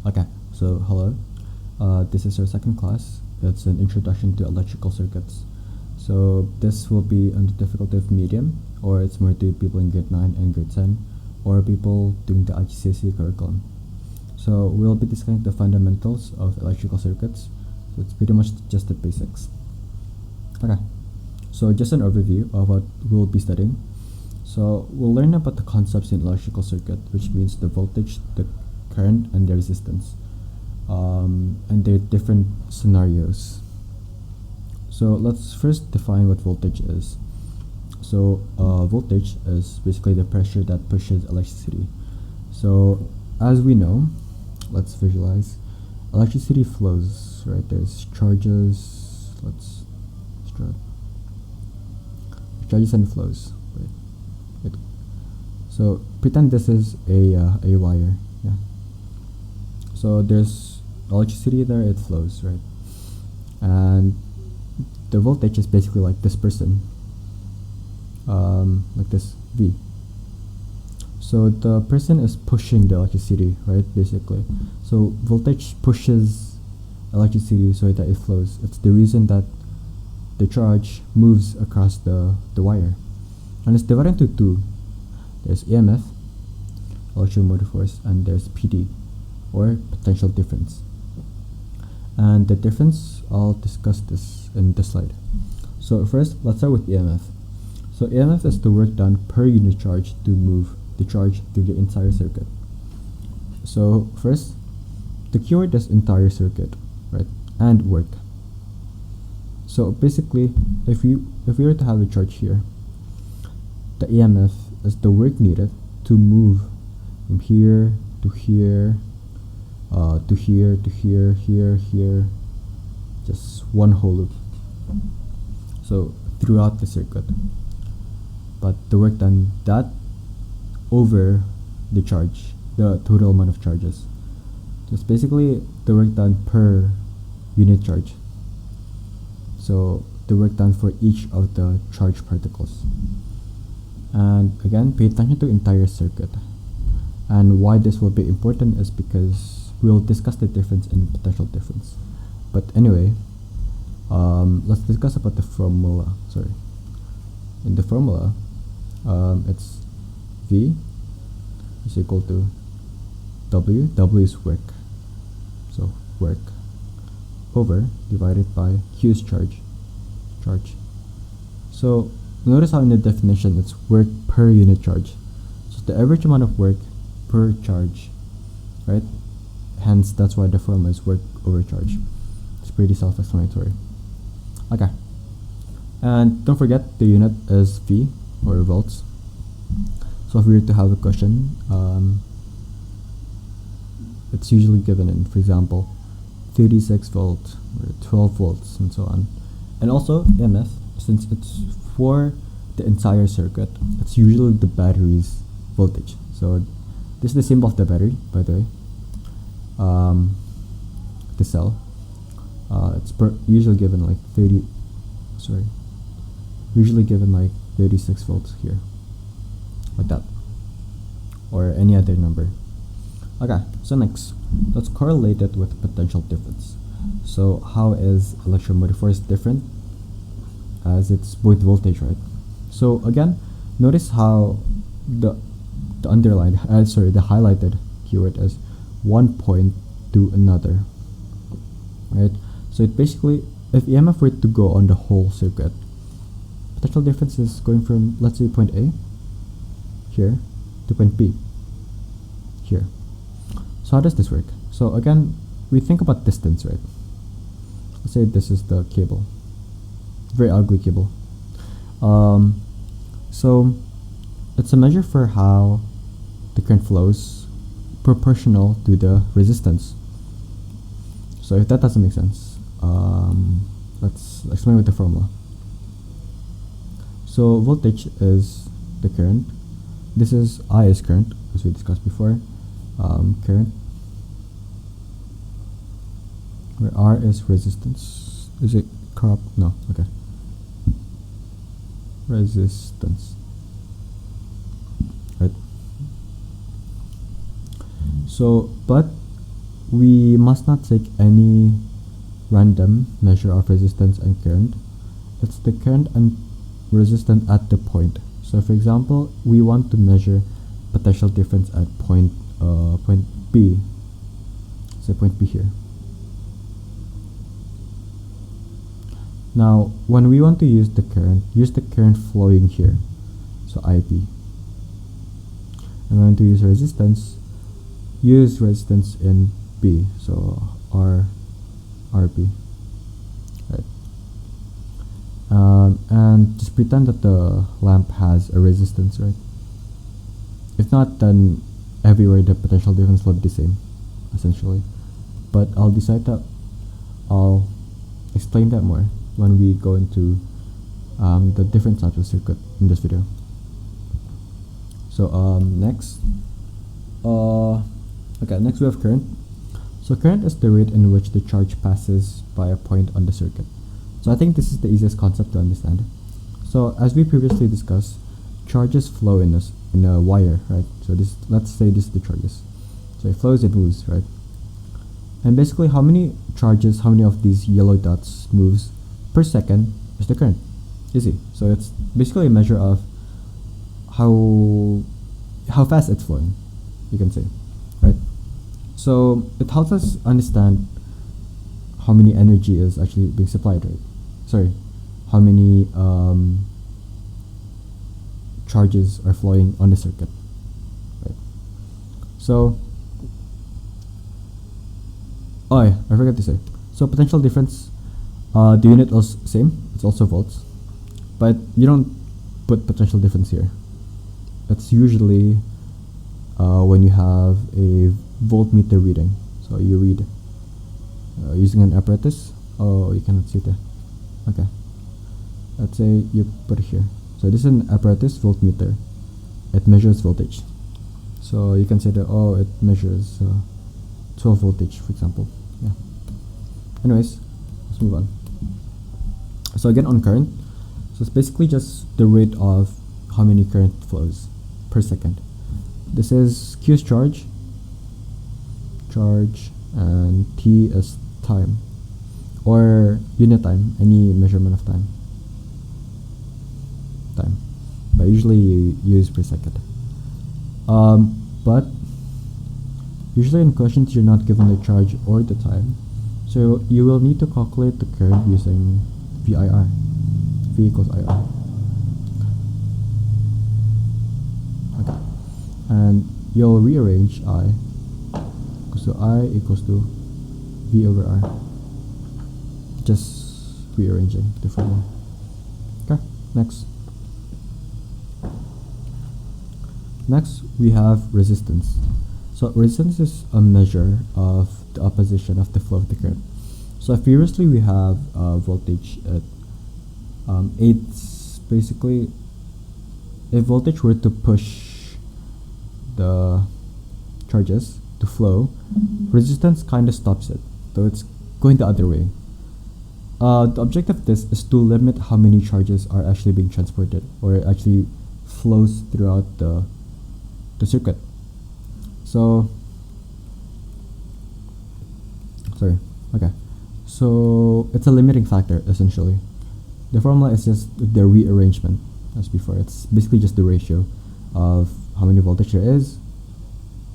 Okay, so hello. This is our second class. It's an introduction to electrical circuits. So this will be on the difficulty of medium, or it's more to people in grade 9 and grade 10, or people doing the IGCSE curriculum. So we'll be discussing the fundamentals of electrical circuits. So it's pretty much just the basics. Okay, so just an overview of what we'll be studying. So we'll learn about the concepts in electrical circuit, which means the voltage, the current, and the resistance, and their different scenarios. So let's first define what voltage is. So voltage is basically the pressure that pushes electricity. So as we know, let's visualize. Electricity flows, right? There's charges. Let's draw charges and flows. Right? So pretend this is a wire. Yeah. So there's electricity there. It flows, right? And the voltage is basically like this person, like this V. So the person is pushing the electricity, right? Basically, so voltage pushes electricity so that it flows. It's the reason that the charge moves across the wire, and it's divided into two. There's EMF, electromotive force, and there's PD, or potential difference. And the difference, I'll discuss this in this slide. So first, let's start with EMF. So EMF is the work done per unit charge to move the charge through the entire circuit. So first, the keyword is entire circuit, right? And work. So basically, if we were to have a charge here, the EMF is the work needed to move from here to here, to here, to here, here, just one whole loop. So throughout the circuit. But the work done that over the charge, the total amount of charges. So it's basically the work done per unit charge. So the work done for each of the charge particles. And again, pay attention to entire circuit. And why this will be important is because we'll discuss the difference in potential difference. But anyway, let's discuss about the formula. Sorry. In the formula, it's V is equal to W. W is work. So work over divided by Q is charge. So notice how in the definition it's work per unit charge. So the average amount of work per charge, right? Hence, that's why the formula is work over charge. It's pretty self-explanatory. Okay. And don't forget the unit is V, or volts. So if we were to have a question, it's usually given in, for example, 36 volts or 12 volts and so on. And also EMF, since it's for the entire circuit, it's usually the battery's voltage. So this is the symbol of the battery, by the way. The cell. It's usually given like 36 volts here, like that, or any other number. Okay, so next, let's correlate it with potential difference. So how is electromotive force different, as it's both voltage, right? So again, notice how the underlined, the highlighted keyword is one point to another, right? So it basically, if EMF were to go on the whole circuit, potential difference is going from, let's say, point A here to point B here. So how does this work? So again, we think about distance, right? Let's say this is the cable, very ugly cable. So it's a measure for how the current flows proportional to the resistance. So if that doesn't make sense, let's explain with the formula. So voltage is the current. This is I is current, as we discussed before. Current, where R is resistance. Is it corrupt? No. Okay. Resistance. Right. So, but we must not take any random measure of resistance and current. It's the current and resistance at the point. So for example, we want to measure potential difference at point B. Say point B here. Now, when we want to use the current flowing here. So IP. And when to use resistance, use resistance in B. So RP. Right. And just pretend that the lamp has a resistance, right? If not, then everywhere the potential difference will be the same, essentially. But I'll explain that more when we go into the different types of circuit in this video. So next we have current. So current is the rate in which the charge passes by a point on the circuit. So I think this is the easiest concept to understand. So as we previously discussed, charges flow in a wire, right? So let's say this is the charges. So it flows, it moves, right? And basically how many of these yellow dots moves per second is the current. Easy. So it's basically a measure of how fast it's flowing, you can say, right? So it helps us understand how many energy is actually being supplied, right? Sorry, how many charges are flowing on the circuit, right? So, oh yeah, I forgot to say. So potential difference, the unit is same. It's also volts, but you don't put potential difference here. That's usually when you have a voltmeter reading. So you read using an apparatus. Oh, you cannot see there. Okay. Let's say you put it here. So this is an apparatus voltmeter. It measures voltage. So you can say that, oh, it measures 12 voltage, for example. Yeah. Anyways, let's move on. So again, on current. So it's basically just the rate of how many current flows per second. This is Q is charge, and T is time, or unit time, any measurement of time. But usually you use per second. But usually in questions you're not given the charge or the time, so you will need to calculate the current using VIR. V equals IR. Okay. And you'll rearrange I equals to V over R. Just rearranging the formula. Okay, next. Next, we have resistance. So resistance is a measure of the opposition of the flow of the current. So previously we have voltage at it's basically, if voltage were to push the charges to flow, resistance kind of stops it, so it's going the other way. The objective of this is to limit how many charges are actually being transported, or it actually flows throughout the circuit. So it's a limiting factor essentially. The formula is just the rearrangement as before. It's basically just the ratio of how many voltage there is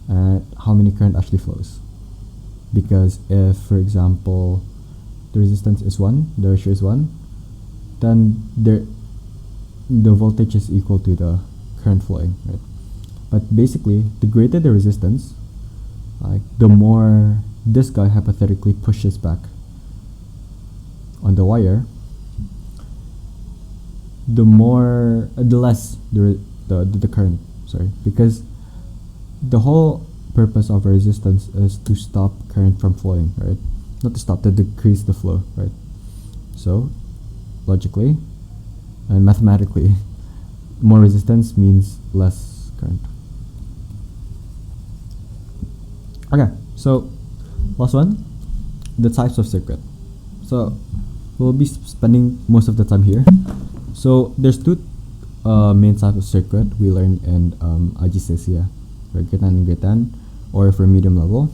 and how many current actually flows. Because if, for example, the resistance is 1, the ratio is 1, then the voltage is equal to the current flowing, right? But basically, the greater the resistance, like the more this guy hypothetically pushes back on the wire, the less the current. Sorry, because the whole purpose of resistance is to stop current from flowing, right? Not to stop, to decrease the flow, right? So, logically and mathematically, more resistance means less current. Okay, so last one, the types of circuit. So we'll be spending most of the time here. So there's two main types of circuit we learned in IGCSE, for grade 9 and grade 10, or for medium level.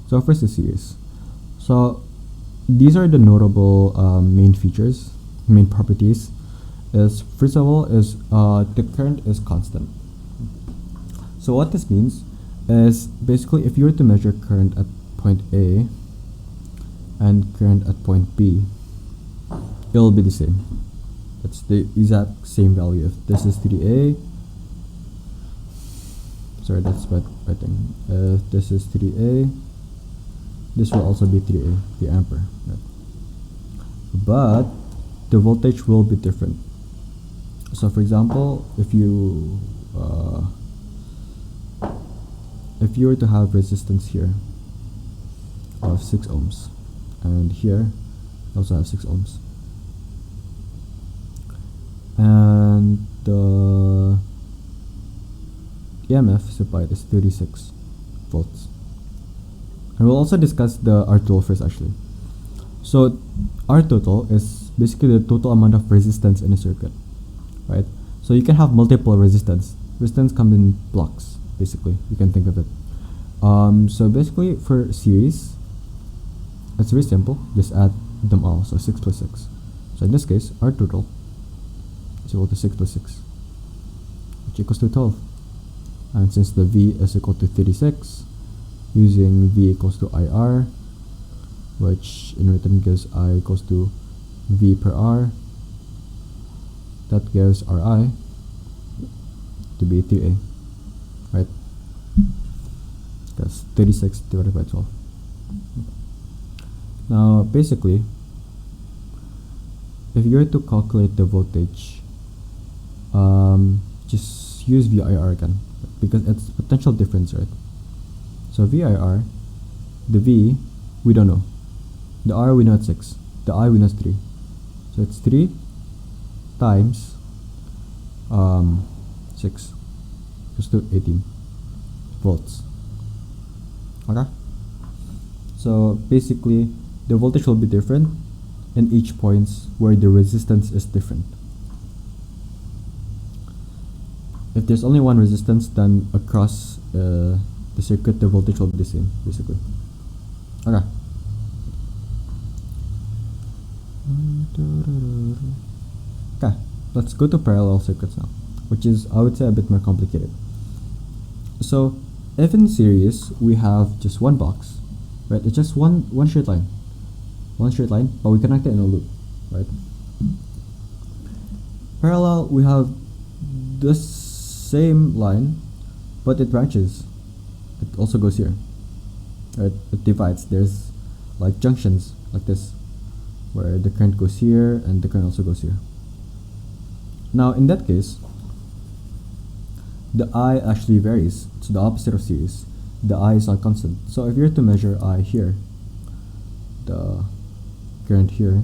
So first the series. So these are the notable main features, main properties. Is first of all is the current is constant. So what this means is basically if you were to measure current at point A and current at point B, it'll be the same. It's the exact same value. If this is 3A, sorry, that's bad writing. If this is 3A, this will also be 3A, the ampere. Right? But the voltage will be different. So for example, if you were to have resistance here of 6 ohms, and here also have 6 ohms, and the EMF supplied is 36 volts. And we'll also discuss the R total first actually. So R total is basically the total amount of resistance in a circuit, right? So you can have multiple resistance. Resistance comes in blocks, basically. You can think of it. So basically for series, it's very simple. Just add them all. So 6 plus 6. So in this case, R total is equal to 6 plus 6, which equals to 12. And since the V is equal to 36, using V equals to IR, which in return gives I equals to V per R, that gives Ri to be 3A, right? That's 36 divided by 12. Now basically, if you were to calculate the voltage, just use VIR again, because it's potential difference, right? So VIR, the V we don't know, the R we know it's 6, the I we know it's 3, so it's 3 times 6 equals to 18 volts. Okay, so basically the voltage will be different in each points where the resistance is different. If there's only one resistance, then across the circuit the voltage will be the same, basically. Okay. Okay, let's go to parallel circuits now, which is, I would say, a bit more complicated. So if in series we have just one box, right? It's just one straight line, but we connect it in a loop, right? Parallel, we have this same line, but it branches. It also goes here, right? It divides. There's like junctions like this, where the current goes here and the current also goes here. Now in that case, the I actually varies. It's the opposite of series. The I is not constant. So if you're to measure I here, the current here,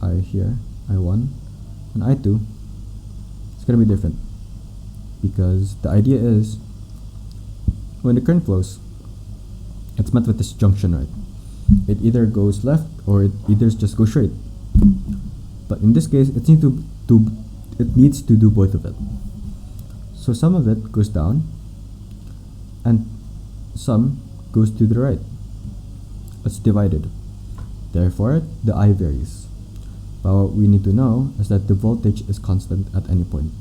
I here, I1 and I2, it's going to be different, because the idea is when the current flows, it's met with this junction, right? It either goes left or it either just goes straight. But in this case, it needs to do both of it. So some of it goes down and some goes to the right. It's divided. Therefore, the I varies. But what we need to know is that the voltage is constant at any point,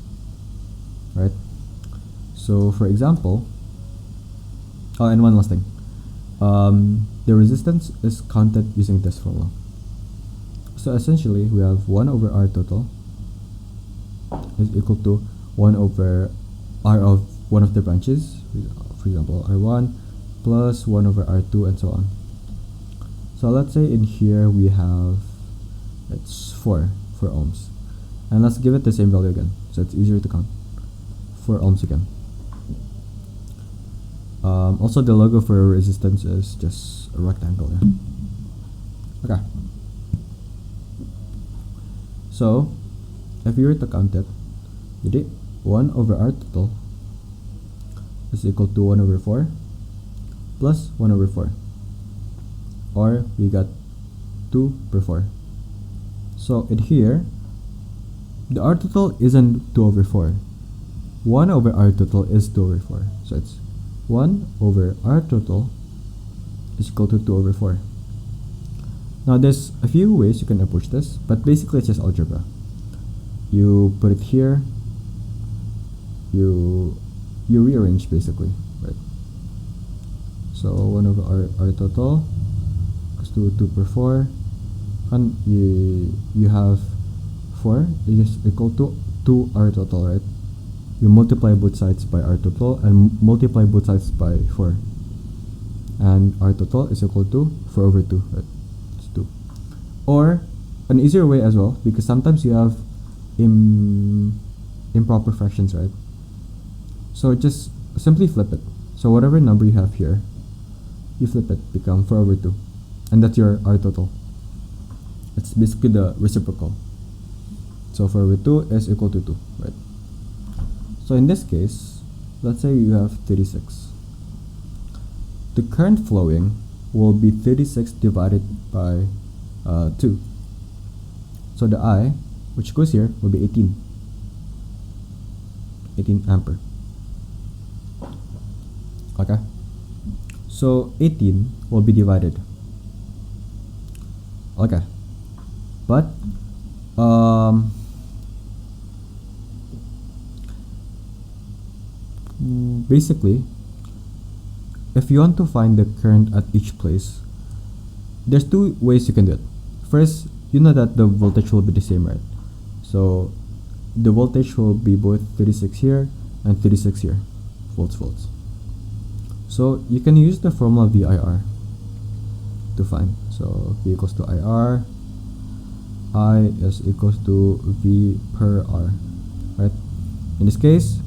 right? So for example, oh, and one last thing. The resistance is counted using this formula. So essentially, we have 1 over R total is equal to 1 over R of one of the branches, for example R1, plus 1 over R2, and so on. So let's say in here we have, it's 4 ohms, and let's give it the same value again, so it's easier to count. 4 ohms again. Also, the logo for resistance is just a rectangle. Yeah? Okay. So, if you were to count it, jadi 1 over R total is equal to 1 over 4 plus 1 over 4. Or we got 2 per 4. So in here, the R total isn't 2 over 4. 1 over R total is 2 over 4. So it's 1 over R total is equal to 2 over 4. Now there's a few ways you can approach this, but basically it's just algebra. You put it here, you rearrange basically, right? So 1 over r total equals to 2 per 4, and you have 4 is equal to 2 r total, right? You multiply both sides by r total and multiply both sides by 4, and r total is equal to 4 over 2, right? It's 2. Or an easier way as well, because sometimes you have improper fractions, right? So just simply flip it. So whatever number you have here, you flip it, become 4 over 2, and that's your r total. It's basically the reciprocal. So 4 over 2 is equal to 2, right? So in this case, let's say you have 36. The current flowing will be 36 divided by 2. So the I, which goes here, will be 18 ampere. Okay, so 18 will be divided. Okay, but basically, if you want to find the current at each place, there's two ways you can do it. First, you know that the voltage will be the same, right? So the voltage will be both 36 here and 36 here, volts. So you can use the formula VIR to find. So V equals to IR, I is equals to V per R, right? In this case,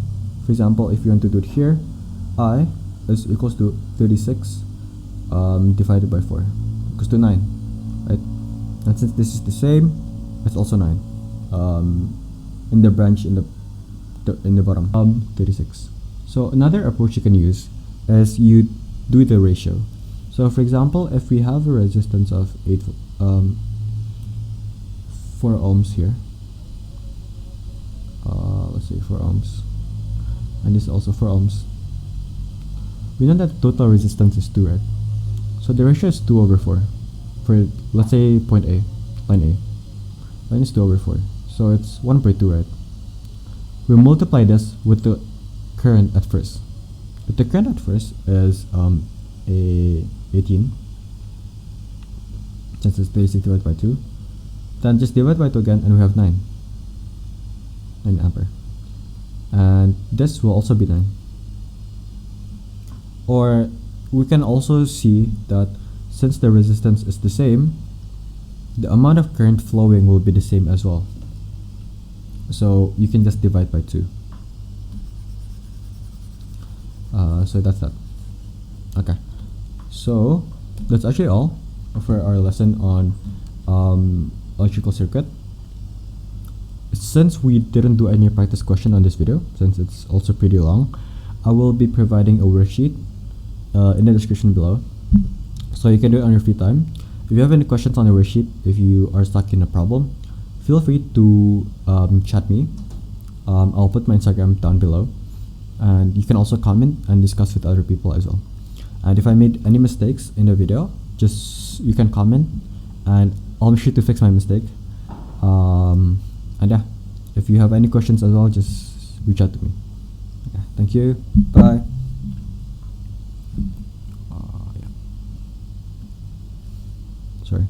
for example, if you want to do it here, I is equals to 36 divided by 4 equals to 9, right? And since this is the same, it's also 9 in the branch in the bottom, 36. So another approach you can use is you do the ratio. So for example, if we have a resistance of 4 ohms here, let's say 4 ohms, and this is also 4 ohms, we know that total resistance is 2, right? So the ratio is 2 over 4 for, let's say, point A, line A. Line is 2 over 4, so it's 1 per 2, right? We multiply this with the current at first. But the current at first is a 18, since it's 36 divided by 2. Then just divide by 2 again, and we have 9 ampere. And this will also be 9. Or we can also see that since the resistance is the same, the amount of current flowing will be the same as well. So you can just divide by 2. So that's that. Okay, so that's actually all for our lesson on electrical circuit. Since we didn't do any practice question on this video, since it's also pretty long, I will be providing a worksheet in the description below, so you can do it on your free time. If you have any questions on the worksheet, if you are stuck in a problem, feel free to chat me. I'll put my Instagram down below, and you can also comment and discuss with other people as well. And if I made any mistakes in the video, you can comment, and I'll be sure to fix my mistake. And yeah, if you have any questions as well, just reach out to me. Okay, thank you. Bye. Yeah. Sorry.